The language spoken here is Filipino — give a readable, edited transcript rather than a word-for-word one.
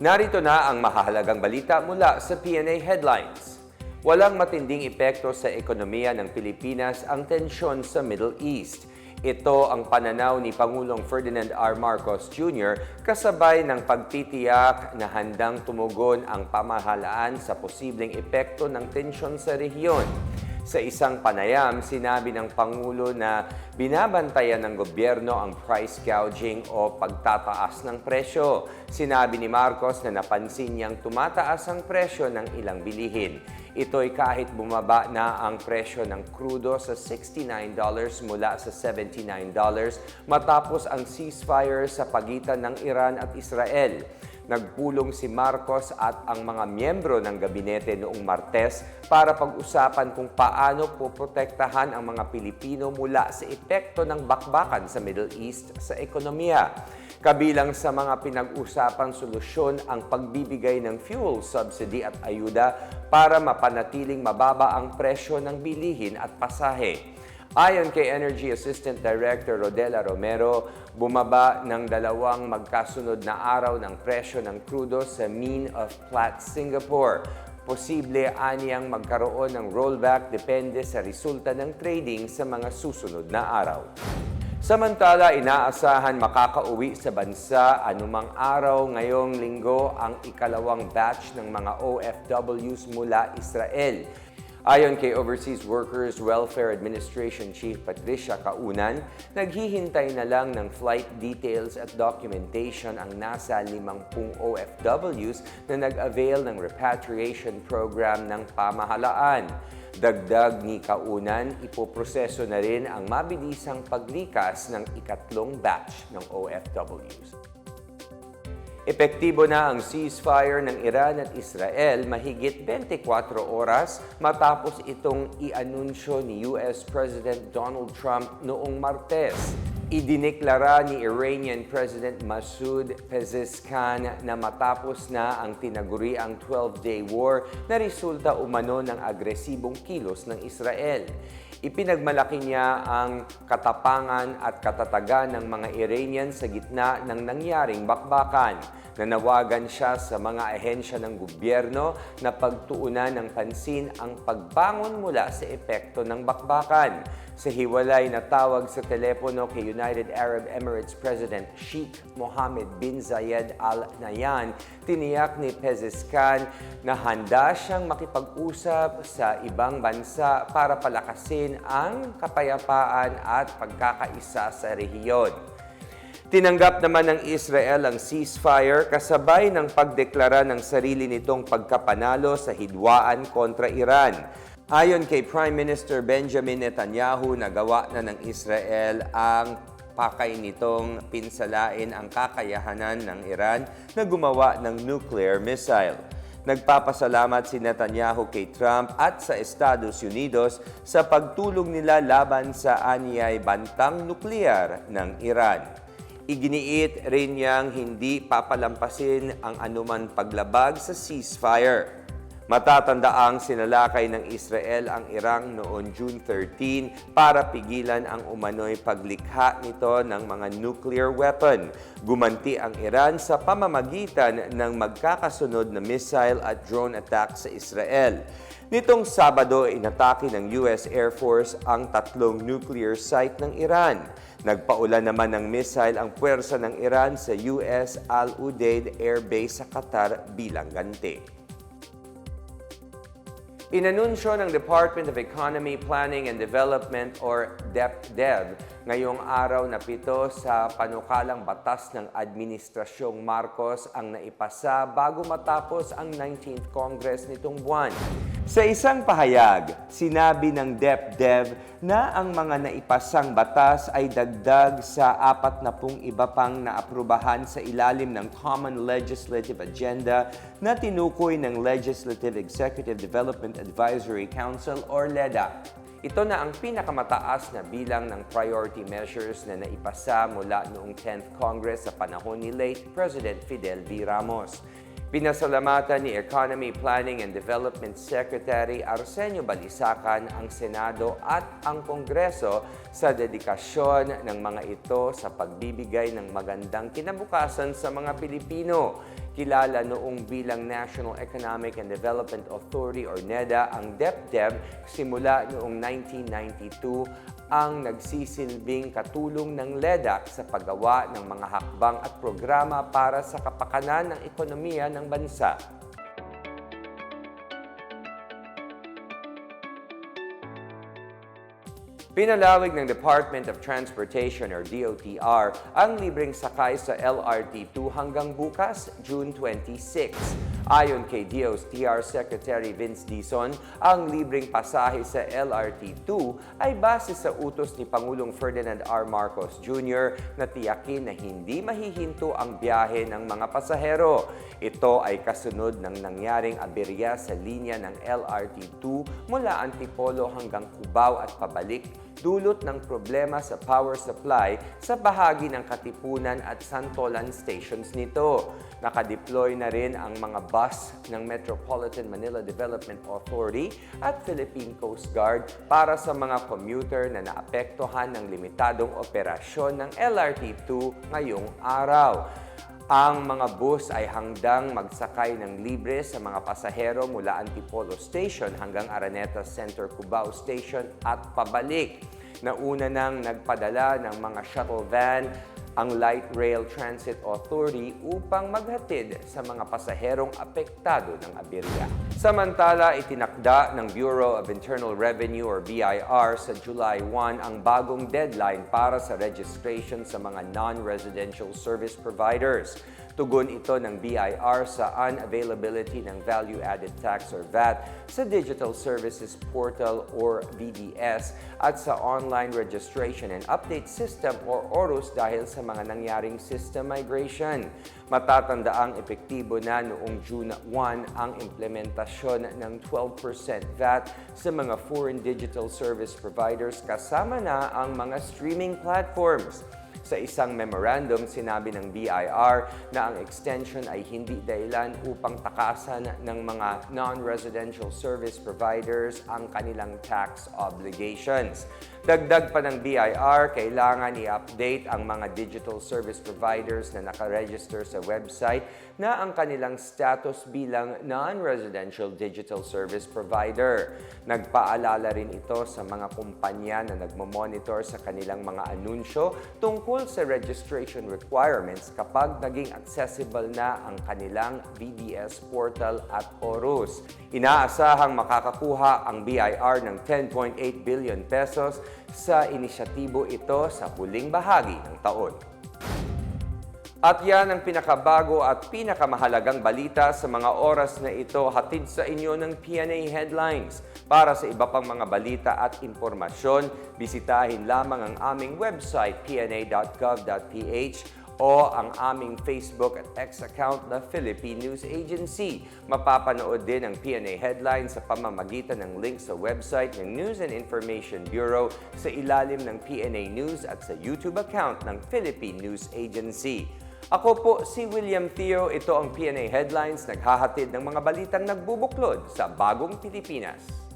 Narito na ang mahahalagang balita mula sa PNA Headlines. Walang matinding epekto sa ekonomiya ng Pilipinas ang tensyon sa Middle East. Ito ang pananaw ni Pangulong Ferdinand R. Marcos Jr. kasabay ng pagtitiyak na handang tumugon ang pamahalaan sa posibleng epekto ng tensyon sa rehiyon. Sa isang panayam, sinabi ng Pangulo na binabantayan ng gobyerno ang price gouging o pagtataas ng presyo. Sinabi ni Marcos na napansin niyang tumataas ang presyo ng ilang bilihin. Ito'y kahit bumaba na ang presyo ng krudo sa $69 mula sa $79 matapos ang ceasefire sa pagitan ng Iran at Israel. Nagpulong si Marcos at ang mga miyembro ng gabinete noong Martes para pag-usapan kung paano poprotektahan ang mga Pilipino mula sa epekto ng bakbakan sa Middle East sa ekonomiya. Kabilang sa mga pinag-usapang solusyon ang pagbibigay ng fuel subsidy at ayuda para mapanatiling mababa ang presyo ng bilihin at pasahe. Ayon kay Energy Assistant Director Rodela Romero, bumaba ng dalawang magkasunod na araw ng presyo ng krudo sa Mine of Platts, Singapore. Posible aniyang magkaroon ng rollback depende sa resulta ng trading sa mga susunod na araw. Samantala, inaasahan makakauwi sa bansa anumang araw ngayong linggo ang ikalawang batch ng mga OFWs mula Israel. Ayon kay Overseas Workers Welfare Administration Chief Patricia Caunan, naghihintay na lang ng flight details at documentation ang nasa 50 OFWs na nag-avail ng repatriation program ng pamahalaan. Dagdag ni Caunan, ipoproseso na rin ang mabilisang paglikas ng ikatlong batch ng OFWs. Epektibo na ang ceasefire ng Iran at Israel mahigit 24 oras matapos itong i-anunsyo ni US President Donald Trump noong Martes. Idineklara ni Iranian President Masoud Pezeshkian na matapos na ang tinaguriang 12-day war na resulta umano ng agresibong kilos ng Israel. Ipinagmalaki niya ang katapangan at katatagan ng mga Iranian sa gitna ng nangyaring bakbakan. Nanawagan siya sa mga ahensya ng gobyerno na pagtuunan ng pansin ang pagbangon mula sa epekto ng bakbakan. Sa hiwalay na tawag sa telepono kay United Arab Emirates President Sheikh Mohammed bin Zayed Al Nahyan, tiniyak ni Pezeshkian na handa siyang makipag-usap sa ibang bansa para palakasin ang kapayapaan at pagkakaisa sa rehiyon. Tinanggap naman ng Israel ang ceasefire kasabay ng pagdeklara ng sarili nitong pagkapanalo sa hidwaan kontra Iran. Ayon kay Prime Minister Benjamin Netanyahu, nagawa na ng Israel ang pakay nitong pinsalain ang kakayahanan ng Iran na gumawa ng nuclear missile. Nagpapasalamat si Netanyahu kay Trump at sa Estados Unidos sa pagtulong nila laban sa anyay bantang nuklear ng Iran. Iginiit rin niyang hindi papalampasin ang anuman paglabag sa ceasefire. Matatandaang sinalakay ng Israel ang Iran noon June 13 para pigilan ang umano'y paglikha nito ng mga nuclear weapon. Gumanti ang Iran sa pamamagitan ng magkakasunod na missile at drone attack sa Israel. Nitong Sabado, inatake ng US Air Force ang tatlong nuclear site ng Iran. Nagpaulan naman ng missile ang puwersa ng Iran sa US Al Udeid Air Base sa Qatar bilang ganti. Inanunsyo ng Department of Economy, Planning and Development or DepDev ngayong araw na 7 sa panukalang batas ng Administrasyong Marcos ang naipasa bago matapos ang 19th Congress nitong buwan. Sa isang pahayag, sinabi ng DepDev na ang mga naipasang batas ay dagdag sa 40 iba pang naaprubahan sa ilalim ng Common Legislative Agenda na tinukoy ng Legislative Executive Development Advisory Council or LEDA. Ito na ang pinakamataas na bilang ng priority measures na naipasa mula noong 10th Congress sa panahon ni late President Fidel V. Ramos. Pinasalamatan ni Economy, Planning and Development Secretary Arsenio Balisacan ang Senado at ang Kongreso sa dedikasyon ng mga ito sa pagbibigay ng magandang kinabukasan sa mga Pilipino. Kilala noong bilang National Economic and Development Authority or NEDA, ang DepDev simula noong 1992 ang nagsisilbing katulong ng LEDAC sa paggawa ng mga hakbang at programa para sa kapakanan ng ekonomiya ng bansa. Pinalawig ng Department of Transportation or DOTR ang libreng sakay sa LRT2 hanggang bukas, June 26. Ayon kay DOTR Secretary Vince Dizon, ang libreng pasahe sa LRT2 ay base sa utos ni Pangulong Ferdinand R. Marcos Jr. na tiyakin na hindi mahihinto ang biyahe ng mga pasahero. Ito ay kasunod ng nangyaring aberya sa linya ng LRT2 mula Antipolo hanggang Cubao at pabalik, dulot ng problema sa power supply sa bahagi ng Katipunan at Santolan stations nito. Nakadeploy na rin ang mga bus ng Metropolitan Manila Development Authority at Philippine Coast Guard para sa mga commuter na naapektuhan ng limitadong operasyon ng LRT2 ngayong araw. Ang mga bus ay hangdang magsakay ng libre sa mga pasahero mula Antipolo Station hanggang Araneta Center Cubao Station at pabalik. Nauna nang nagpadala ng mga shuttle van ang Light Rail Transit Authority upang maghatid sa mga pasaherong apektado ng aberya. Samantala, itinakda ng Bureau of Internal Revenue or BIR sa July 1 ang bagong deadline para sa registration sa mga non-residential service providers. Tugon ito ng BIR sa unavailability ng Value-Added Tax or VAT sa Digital Services Portal or VDS at sa Online Registration and Update System or ORUS dahil sa mga nangyaring system migration. Matatandaang epektibo na noong June 1 ang implementasyon ng 12% VAT sa mga foreign digital service providers kasama na ang mga streaming platforms. Sa isang memorandum, sinabi ng BIR na ang extension ay hindi dahilan upang takasan ng mga non-residential service providers ang kanilang tax obligations. Dagdag pa ng BIR, kailangan i-update ang mga digital service providers na nakaregister sa website na ang kanilang status bilang non-residential digital service provider. Nagpaalala rin ito sa mga kumpanya na nagmamonitor sa kanilang mga anunsyo tungkol sa registration requirements kapag naging accessible na ang kanilang VDS portal at ORUS. Inaasahang makakakuha ang BIR ng 10.8 billion pesos sa inisyatibo ito sa huling bahagi ng taon. At yan ang pinakabago at pinakamahalagang balita sa mga oras na ito, hatid sa inyo ng PNA Headlines. Para sa iba pang mga balita at impormasyon, bisitahin lamang ang aming website pna.gov.ph o ang aming Facebook at X account na Philippine News Agency. Mapapanood din ang PNA Headlines sa pamamagitan ng link sa website ng News and Information Bureau sa ilalim ng PNA News at sa YouTube account ng Philippine News Agency. Ako po si William Theo, ito ang PNA Headlines, naghahatid ng mga balitang nagbubuklod sa bagong Pilipinas.